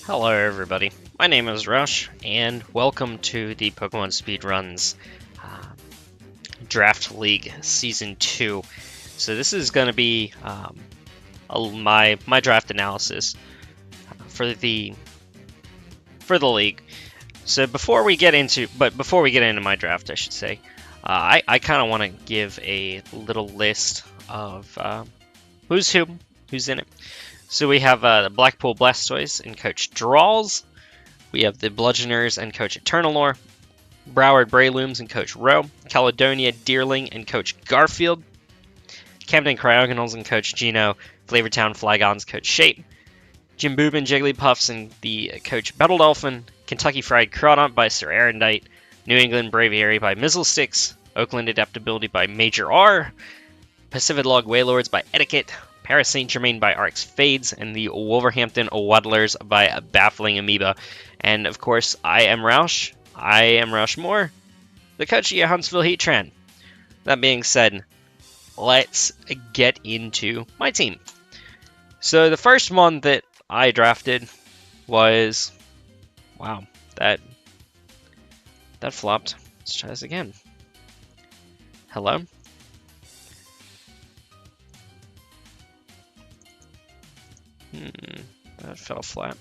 Hello everybody, my name is Rush, and welcome to the Pokemon Speedruns Draft League Season 2. So this is going to be my draft analysis for the league. So before we get into my draft, I should say, I kind of want to give a little list of who's in it. So we have the Blackpool Blastoise and Coach Drawls. We have the Bludgeoners and Coach Eternalore. Broward Breylooms and Coach Rowe. Caledonia Deerling and Coach Garfield. Camden Cryogonals and Coach Gino. Flavortown Flygons Coach Shape. Jimboobin Jigglypuffs and the Coach Battle Dolphin. Kentucky Fried Crawdont by Sir Erendite. New England Braviary by Mizzlesticks. Oakland Adaptability by Major R. Pacific Log Wailords by Etiquette. Paris Saint Germain by RX Fades, and the Wolverhampton Waddlers by Baffling Amoeba. And of course, I am Roush Moore, the coach of Huntsville Heatran. That being said, let's get into my team. So the first one that I drafted was, wow, that flopped. Let's try this again. Hello? That fell flat.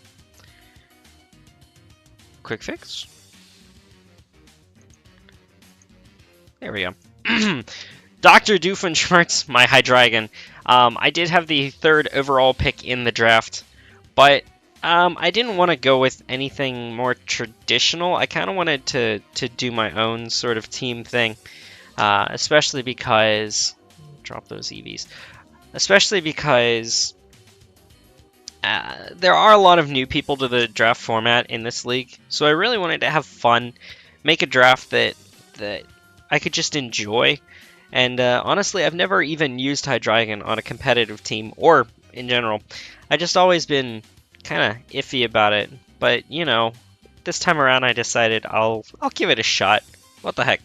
Quick fix. There we go. Dr. Doofenshmirtz, my Hydreigon. I did have the third overall pick in the draft, but I didn't want to go with anything more traditional. I kind of wanted to do my own sort of team thing, especially because... Drop those EVs. Especially because... there are a lot of new people to the draft format in this league, so I really wanted to have fun, make a draft that I could just enjoy. And honestly, I've never even used Hydreigon on a competitive team or in general. I just always been kind of iffy about it. But you know, this time around, I decided I'll give it a shot. What the heck?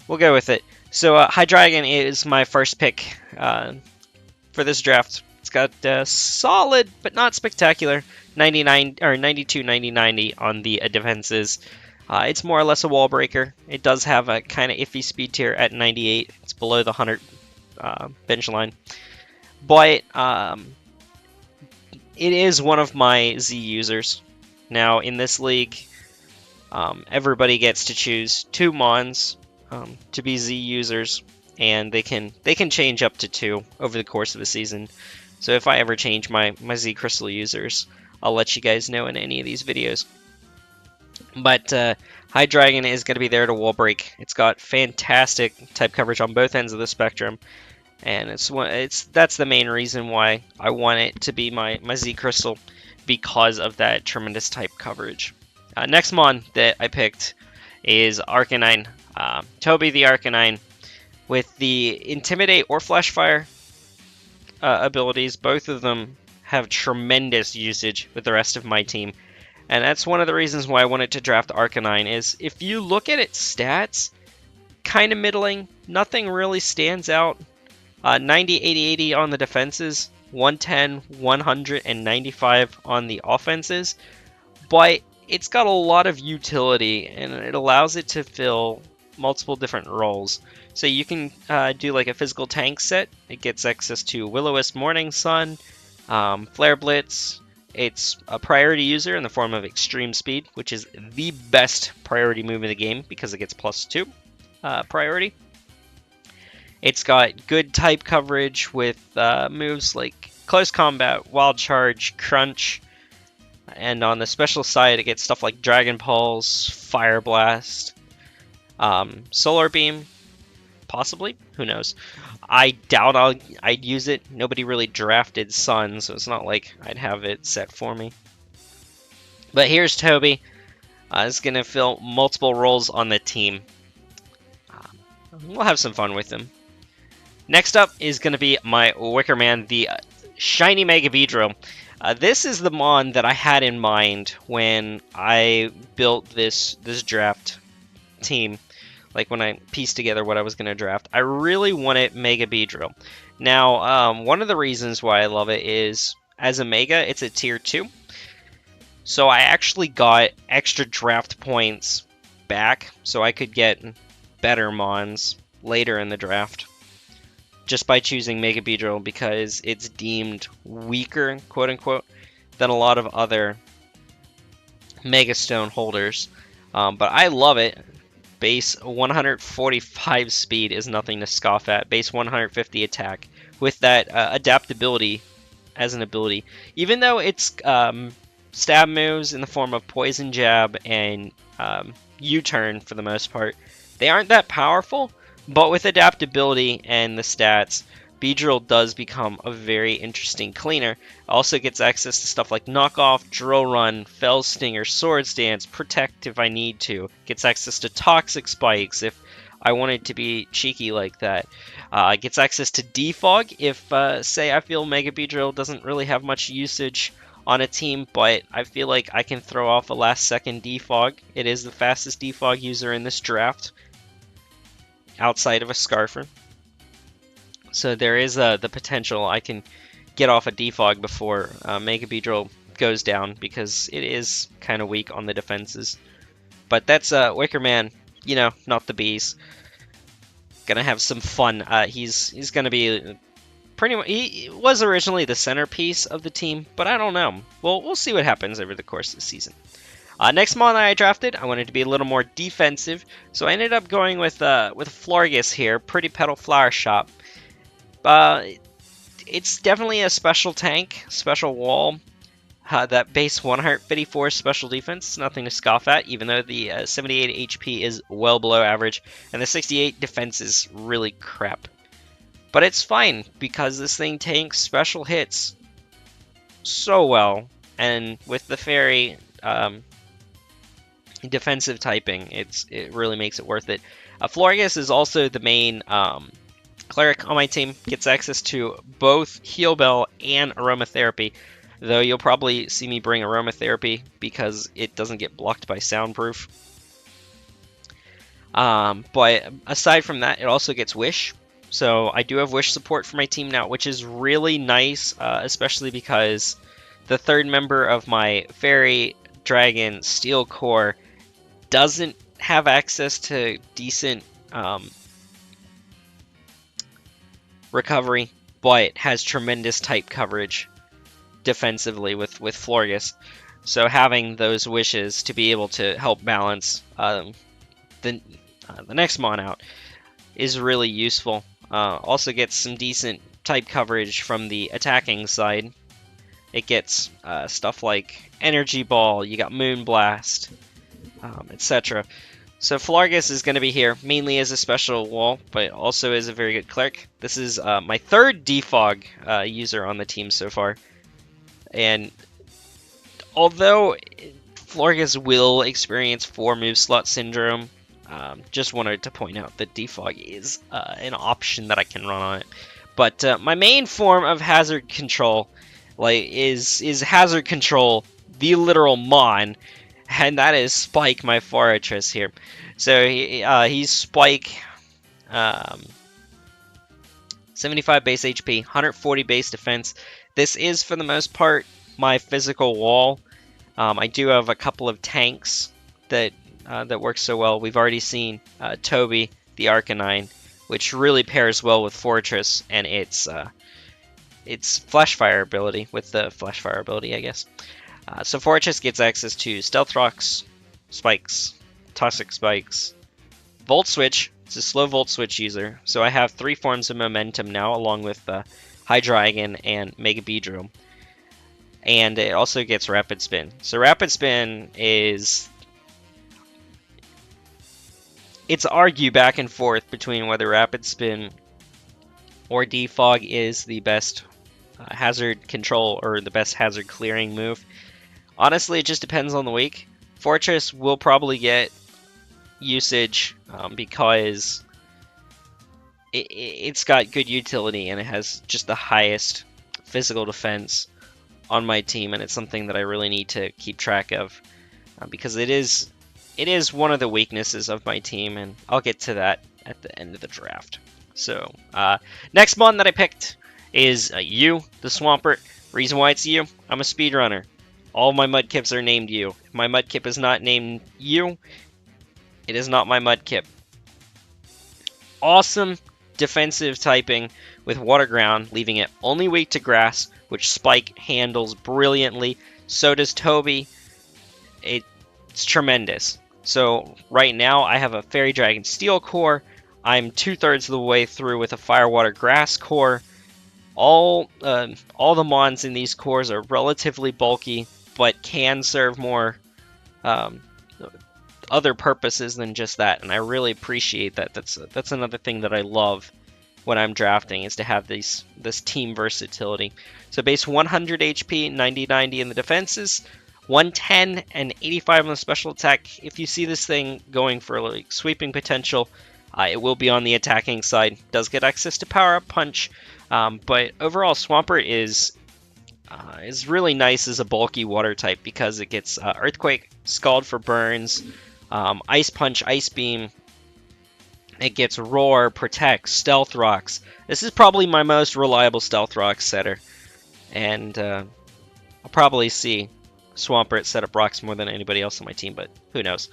We'll go with it. So Hydreigon is my first pick for this draft. It's got solid, but not spectacular, 99 or 92, 90, 90 on the defenses. It's more or less a wall breaker. It does have a kind of iffy speed tier at 98. It's below the 100 bench line. But it is one of my Z users. Now, in this league, everybody gets to choose 2 Mons to be Z users, and they can change up to 2 over the course of a season. So if I ever change my Z Crystal users, I'll let you guys know in any of these videos. But Hydreigon is going to be there to wall break. It's got fantastic type coverage on both ends of the spectrum, and that's the main reason why I want it to be my Z Crystal, because of that tremendous type coverage. Next mon that I picked is Arcanine. Toby the Arcanine with the Intimidate or Flash Fire abilities. Both of them have tremendous usage with the rest of my team, and that's one of the reasons why I wanted to draft Arcanine. Is if you look at its stats, kind of middling, nothing really stands out. 90, 80, 80 on the defenses, 110, 100, and 95 on the offenses, but it's got a lot of utility, and it allows it to fill multiple different roles. So you can do like a physical tank set. It gets access to Will-O-Wisp Morning Sun, Flare Blitz. It's a priority user in the form of Extreme Speed, which is the best priority move in the game because it gets +2 priority. It's got good type coverage with moves like Close Combat, Wild Charge, Crunch. And on the special side, it gets stuff like Dragon Pulse, Fire Blast, Solar Beam, possibly. Who knows? I doubt I'd use it. Nobody really drafted Sun, so it's not like I'd have it set for me. But here's Toby. He's going to fill multiple roles on the team. We'll have some fun with him. Next up is going to be my Wicker Man, the Shiny Mega Beedrill. This is the mon that I had in mind when I built this draft team. Like when I pieced together what I was going to draft, I really wanted Mega Beedrill. Now, one of the reasons why I love it is, as a Mega, it's a tier 2. So I actually got extra draft points back so I could get better Mons later in the draft just by choosing Mega Beedrill because it's deemed weaker, quote unquote, than a lot of other Mega Stone holders. But I love it. Base 145 speed is nothing to scoff at. Base 150 attack with that adaptability as an ability. Even though it's stab moves in the form of Poison Jab and U-turn for the most part, they aren't that powerful, but with adaptability and the stats, Beedrill does become a very interesting cleaner. Also gets access to stuff like Knockoff, Drill Run, Fell Stinger, Swords Dance, Protect if I need to. Gets access to Toxic Spikes if I wanted to be cheeky like that. Gets access to Defog if, say, I feel Mega Beedrill doesn't really have much usage on a team, but I feel like I can throw off a last-second Defog. It is the fastest Defog user in this draft, outside of a Scarfer. So there is the potential I can get off a Defog before Mega Beedrill goes down, because it is kind of weak on the defenses. But that's Wicker Man, you know, not the bees. Gonna have some fun. He's gonna be pretty much. He was originally the centerpiece of the team, but I don't know. We'll see what happens over the course of the season. Next mon that I drafted, I wanted to be a little more defensive, so I ended up going with Flores here, Pretty Petal Flower Shop. It's definitely a special tank, special wall. That base 154 special defense, nothing to scoff at, even though the 78 HP is well below average, and the 68 defense is really crap. But it's fine, because this thing tanks special hits so well, and with the fairy defensive typing, it really makes it worth it. Flores is also the main cleric on my team, gets access to both Heal Bell and Aromatherapy, though you'll probably see me bring Aromatherapy because it doesn't get blocked by Soundproof. But aside from that, it also gets Wish, so I do have Wish support for my team now, which is really nice, especially because the third member of my Fairy Dragon Steel Core doesn't have access to decent recovery, but has tremendous type coverage defensively with Florges. So having those wishes to be able to help balance the next mon out is really useful. Also gets some decent type coverage from the attacking side. It gets stuff like Energy Ball, you got Moonblast, etc. So Florges is going to be here, mainly as a special wall, but also as a very good cleric. This is my third Defog user on the team so far. And although Florges will experience 4 move slot syndrome, just wanted to point out that Defog is an option that I can run on it. But my main form of hazard control is hazard control, the literal mon, and that is Spike, my Fortress here. So he's Spike, 75 base HP, 140 base defense. This is, for the most part, my physical wall. I do have a couple of tanks that work so well. We've already seen Toby, the Arcanine, which really pairs well with Fortress and its Flash Fire ability, with the Flash Fire ability, I guess. So Fortress gets access to Stealth Rocks, Spikes, Toxic Spikes, Volt Switch. It's a slow Volt Switch user, so I have 3 forms of momentum now, along with Hydreigon and Mega Beedrill. And it also gets Rapid Spin. So Rapid Spin is... it's argue back and forth between whether Rapid Spin or Defog is the best hazard control or the best hazard clearing move. Honestly, it just depends on the week. Fortress will probably get usage because it's got good utility and it has just the highest physical defense on my team, and it's something that I really need to keep track of because it is one of the weaknesses of my team, and I'll get to that at the end of the draft. So next mon that I picked is you, the Swampert. Reason why it's you, I'm a speedrunner. All my Mudkips are named you. If my Mudkip is not named you, it is not my Mudkip. Awesome defensive typing with Water Ground, leaving it only weak to Grass, which Spike handles brilliantly. So does Toby. It's tremendous. So right now I have a Fairy Dragon Steel core. I'm 2/3 of the way through with a Fire Water Grass core. All the mons in these cores are relatively bulky, but can serve more other purposes than just that, and I really appreciate that. That's another thing that I love when I'm drafting, is to have this team versatility. So base 100 HP, 90-90 in the defenses, 110 and 85 on the special attack. If you see this thing going for like sweeping potential, it will be on the attacking side. Does get access to Power Up Punch, but overall Swampert is really nice as a bulky water type because it gets Earthquake, Scald for burns, Ice Punch, Ice Beam. It gets Roar, Protect, Stealth Rocks. This is probably my most reliable Stealth Rock setter, and I'll probably see Swampert set up rocks more than anybody else on my team, but who knows.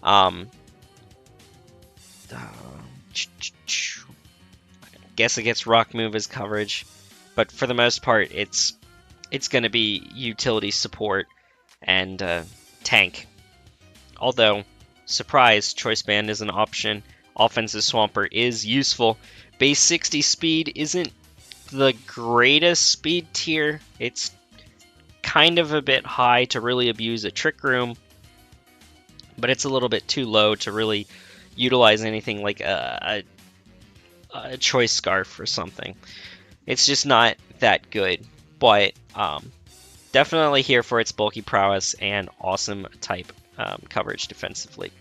I guess it gets Rock Move as coverage, but for the most part, it's going to be utility support and tank. Although, surprise, Choice Band is an option. Offensive Swampert is useful. Base 60 speed isn't the greatest speed tier. It's kind of a bit high to really abuse a Trick Room, but it's a little bit too low to really utilize anything like a Choice Scarf or something. It's just not that good, but definitely here for its bulky prowess and awesome type coverage defensively.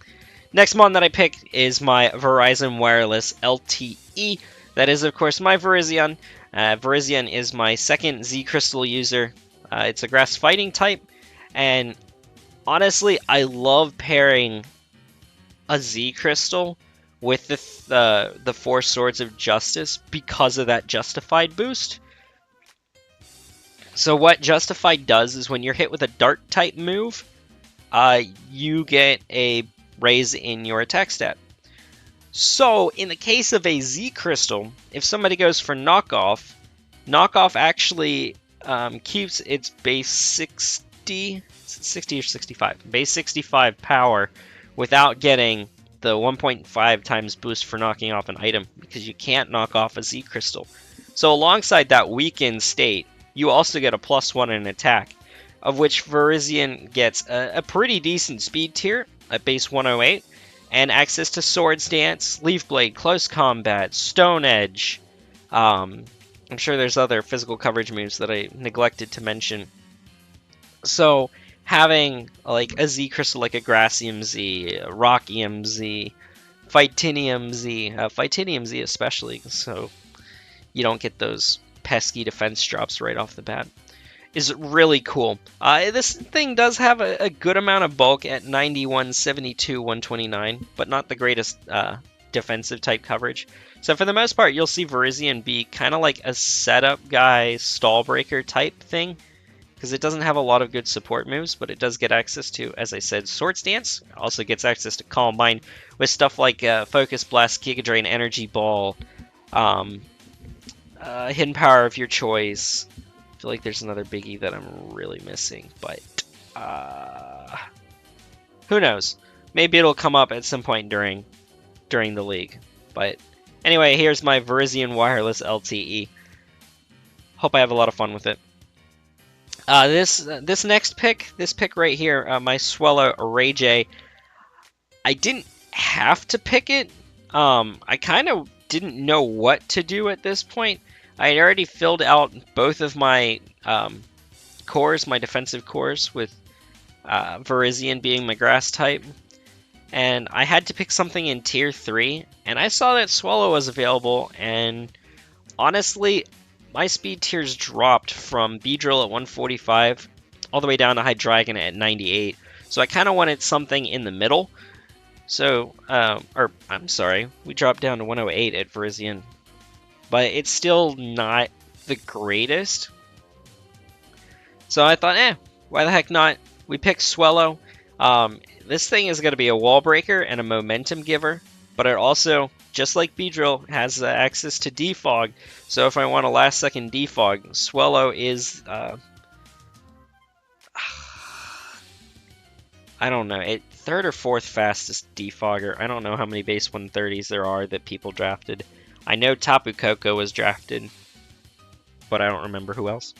Next mon that I picked is my Virizion Wireless LTE. That is, of course, my Virizion. Virizion is my second Z Crystal user. It's a grass fighting type, and honestly, I love pairing a Z Crystal with the Four Swords of Justice because of that Justified boost. So what Justified does is when you're hit with a Dark type move, you get a raise in your attack stat. So in the case of a Z Crystal, if somebody goes for Knockoff, Knockoff actually keeps its base 60 or 65, base 65 power without getting the 1.5 times boost for knocking off an item, because you can't knock off a Z Crystal. So alongside that weakened state, you also get a +1 in attack, of which Virizion gets a pretty decent speed tier at base 108, and access to Swords Dance, Leaf Blade, Close Combat, Stone Edge. I'm sure there's other physical coverage moves that I neglected to mention. So having like a Z Crystal like a Grassium Z, a Rockium Z, Fightinium Z, Fightinium Z especially, so you don't get those pesky defense drops right off the bat, is really cool. This thing does have a good amount of bulk at 91, 72, 129, but not the greatest defensive type coverage. So for the most part, you'll see Virizion be kind of like a setup guy, stall breaker type thing, because it doesn't have a lot of good support moves, but it does get access to, as I said, Swords Dance. It also gets access to Calm Mind with stuff like Focus Blast, Giga Drain, Energy Ball, Hidden Power of your choice. I feel like there's another biggie that I'm really missing, but who knows? Maybe it'll come up at some point during the league. But anyway, here's my Virizion Wireless LTE. Hope I have a lot of fun with it. This next pick, this pick right here, my Swellow Ray, I didn't have to pick it. I kind of didn't know what to do at this point. I had already filled out both of my cores, my defensive cores, with Virizion being my grass type. And I had to pick something in tier 3, and I saw that Swellow was available, and honestly, my speed tiers dropped from Beedrill at 145 all the way down to Hydreigon at 98. So I kind of wanted something in the middle. So, or I'm sorry, we dropped down to 108 at Virizion, but it's still not the greatest. So I thought, Why the heck not? We pick Swellow. This thing is going to be a wall breaker and a momentum giver, but it also, just like Beedrill, has access to defog. So if I want a last second defog, Swellow is I don't know, third or fourth fastest defogger. I don't know how many base 130s there are that people drafted. I know Tapu Koko was drafted, but I don't remember who else.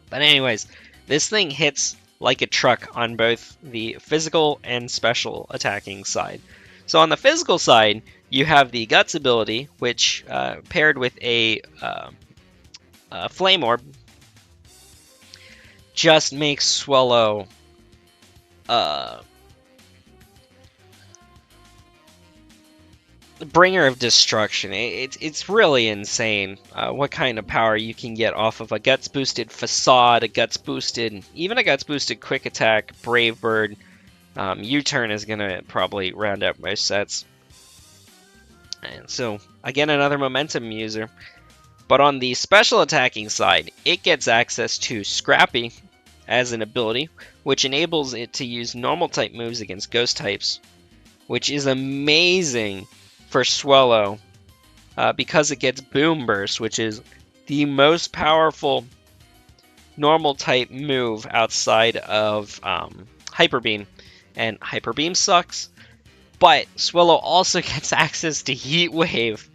But anyways, this thing hits like a truck on both the physical and special attacking side. So on the physical side, you have the Guts ability, which paired with a Flame Orb just makes Swellow bringer of destruction. It's really insane what kind of power you can get off of a Guts boosted Facade, a Guts boosted, even a Guts boosted Quick Attack, Brave Bird. U-Turn is gonna probably round out most sets. And so again, another momentum user. But on the special attacking side, it gets access to Scrappy as an ability, which enables it to use normal type moves against ghost types, which is amazing for Swellow because it gets Boom Burst, which is the most powerful normal type move outside of Hyper Beam. And Hyper Beam sucks, but Swellow also gets access to Heat Wave.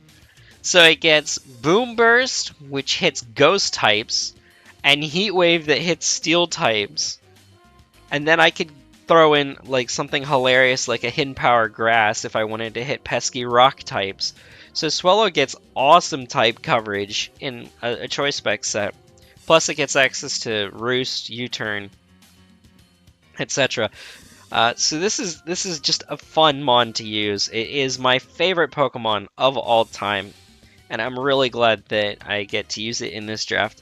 So it gets Boom Burst, which hits ghost types, and Heat Wave that hits steel types. And then I could throw in like something hilarious like a Hidden Power Grass if I wanted to hit pesky rock types. So Swellow gets awesome type coverage in a choice spec set. Plus it gets access to Roost, U-Turn, etc. So this is just a fun mon to use. It is my favorite Pokemon of all time, and I'm really glad that I get to use it in this draft.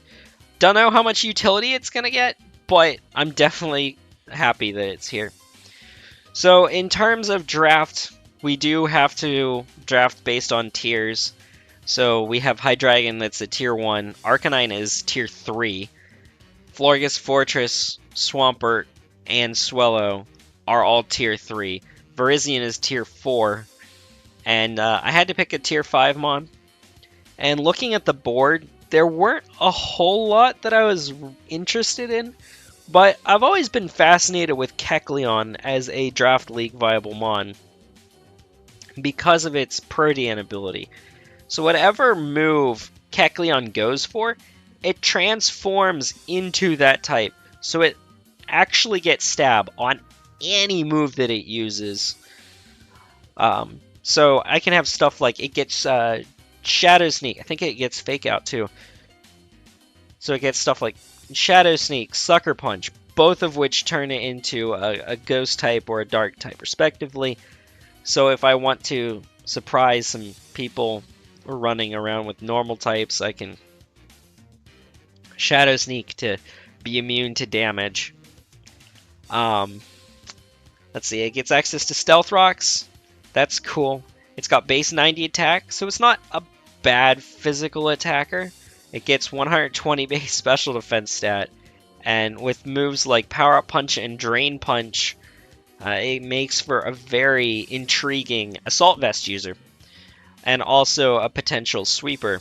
Don't know how much utility it's gonna get, but I'm definitely happy that it's here. So in terms of draft, we do have to draft based on tiers. So we have Hydreigon that's a tier 1, Arcanine is tier 3, Flores, Fortress, Swampert, and Swellow are all tier 3. Virizion is tier 4, and I had to pick a tier 5 mon. And looking at the board, there weren't a whole lot that I was interested in, but I've always been fascinated with Kecleon as a draft league viable mon because of its Protean ability. So whatever move Kecleon goes for, it transforms into that type. So it actually gets stab on any move that it uses. So I can have stuff like it gets Shadow Sneak. I think it gets Fake Out too. So it gets stuff like Shadow Sneak, Sucker Punch, both of which turn it into a Ghost type or a Dark type respectively. So if I want to surprise some people running around with normal types, I can Shadow Sneak to be immune to damage. Let's see, it gets access to Stealth Rocks. That's cool. It's got base 90 attack, so it's not a bad physical attacker. It gets 120 base special defense stat, and with moves like Power Up Punch and Drain Punch, it makes for a very intriguing Assault Vest user, and also a potential sweeper,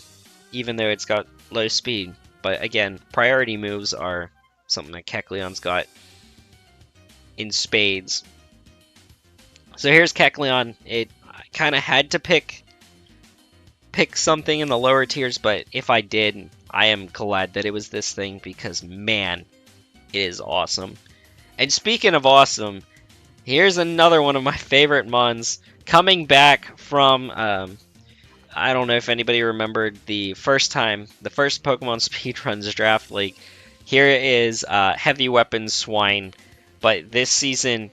even though it's got low speed. But again, priority moves are something that Kecleon's got in spades. So here's Kecleon. I kind of had to pick something in the lower tiers, but if I did, I am glad that it was this thing because, man, it is awesome. And speaking of awesome, here's another one of my favorite mons coming back from, I don't know if anybody remembered the first Pokemon Speedruns Draft League. Here is Heavy Weapons Swine, but this season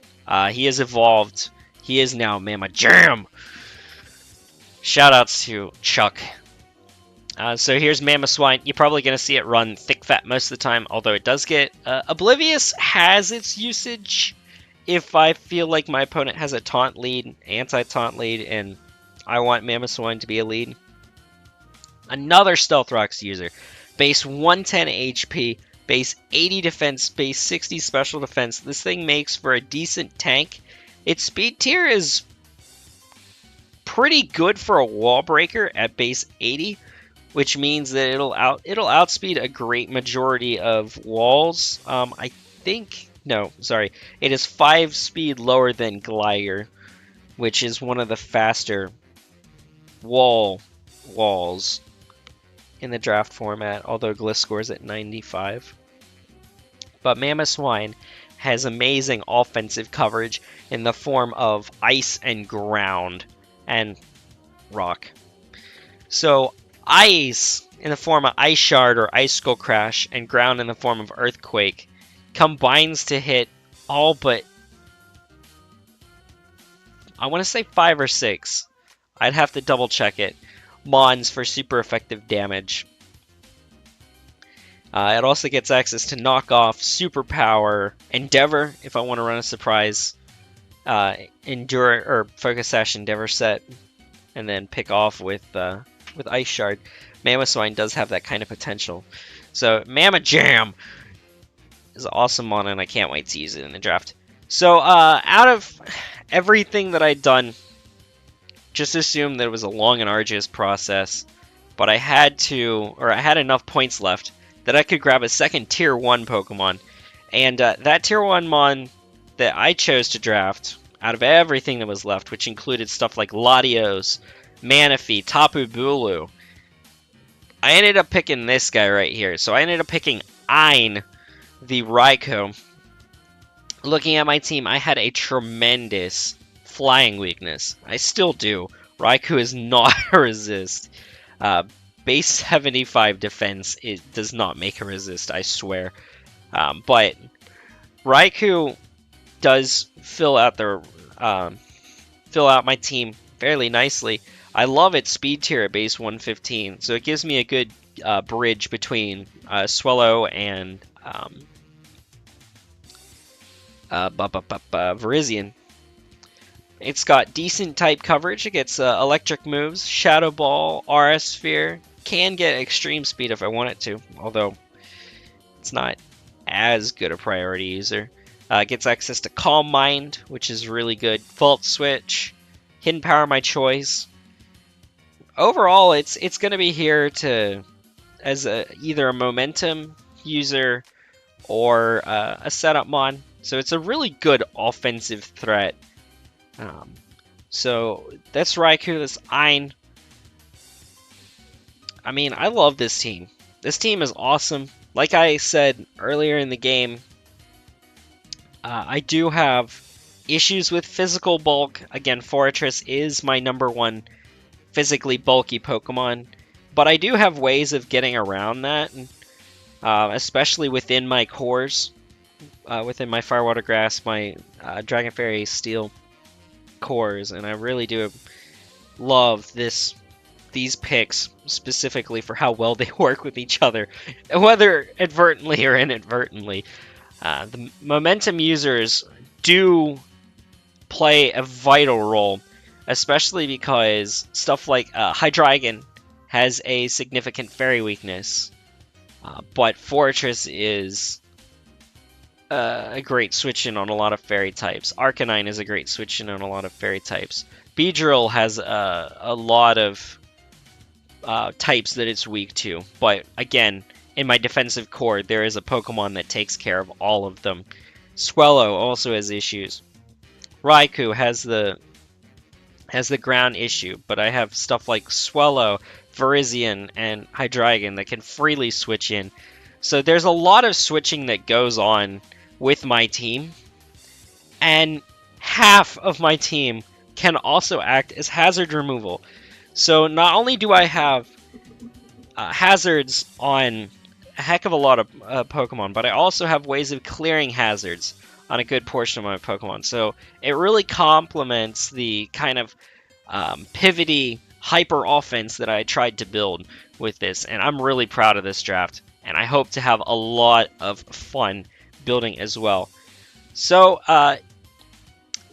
he has evolved. He is now Mama Jam! Shoutouts to Chuck. So here's Mamoswine. You're probably going to see it run Thick Fat most of the time, although it does get... Oblivious has its usage if I feel like my opponent has a taunt lead, anti-taunt lead, and I want Mamoswine to be a lead. Another Stealth Rocks user. Base 110 HP, base 80 defense, base 60 special defense. This thing makes for a decent tank. Its speed tier is pretty good for a wall breaker at base 80, which means that it'll outspeed a great majority of walls. I think no, sorry, it is 5 speed lower than Glider, which is one of the faster walls in the draft format, although Gliscor's at 95. But Mamoswine has amazing offensive coverage in the form of ice and ground and rock. So ice in the form of Ice Shard or Ice Skull Crash and ground in the form of Earthquake combines to hit all but, I want to say 5 or 6. I'd have to double check it. Mons for super effective damage. It also gets access to Knockoff, Superpower, Endeavor if I want to run a surprise Endure or Focus Sash Endeavor set, and then pick off with Ice Shard. Mamoswine does have that kind of potential. So Mamajam is an awesome mon, and I can't wait to use it in the draft. So out of everything that I'd done, just assume that it was a long and arduous process, but I had enough points left that I could grab a second tier 1 Pokemon. And that tier 1 mon that I chose to draft out of everything that was left, which included stuff like Latios, Manaphy, Tapu Bulu, I ended up picking this guy right here. So I ended up picking Ein, the Raikou. Looking at my team, I had a tremendous flying weakness. I still do. Raikou is not a resist. Base 75 defense, it does not make a resist, I swear. But Raikou does fill out my team fairly nicely. I love its speed tier at base 115, so it gives me a good bridge between Swellow and Virizion. It's got decent type coverage. It gets electric moves, Shadow Ball, RS Sphere. Can get extreme speed if I want it to, although it's not as good a priority user. Gets access to Calm Mind, which is really good. Volt Switch, Hidden Power my choice. Overall, it's going to be here as either a momentum user or a setup mon. So it's a really good offensive threat. So that's Raikou, that's Ein. I mean, I love this team. This team is awesome. Like I said earlier in the game, I do have issues with physical bulk. Again, Fortress is my #1 physically bulky Pokemon, but I do have ways of getting around that, especially within my cores, within my Firewater Grass, my Dragon Fairy Steel cores, and I really do love these picks specifically for how well they work with each other, whether advertently or inadvertently. The momentum users do play a vital role, especially because stuff like Hydreigon has a significant fairy weakness, but Fortress is a great switch-in on a lot of fairy types. Arcanine is a great switch-in on a lot of fairy types. Beedrill has a lot of types that it's weak to, but again, in my defensive core, there is a Pokemon that takes care of all of them. Swellow also has issues. Raikou has the ground issue, but I have stuff like Swellow, Virizion, and Hydreigon that can freely switch in. So there's a lot of switching that goes on with my team, and half of my team can also act as hazard removal. So not only do I have hazards on a heck of a lot of Pokemon, but I also have ways of clearing hazards on a good portion of my Pokemon. So it really complements the kind of pivoty hyper offense that I tried to build with this, and I'm really proud of this draft, and I hope to have a lot of fun building as well. So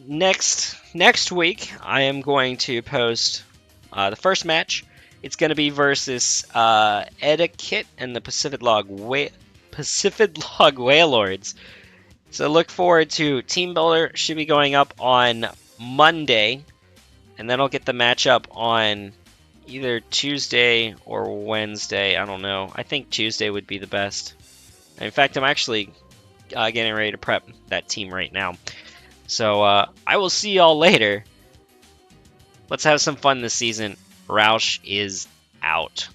next week I am going to post the first match. It's going to be versus Etiquette and the Pacific Log Pacific Log Wailords. So look forward to Team Builder. Should be going up on Monday, and then I'll get the matchup on either Tuesday or Wednesday. I don't know. I think Tuesday would be the best. In fact, I'm actually getting ready to prep that team right now. So I will see y'all later. Let's have some fun this season. Roush is out.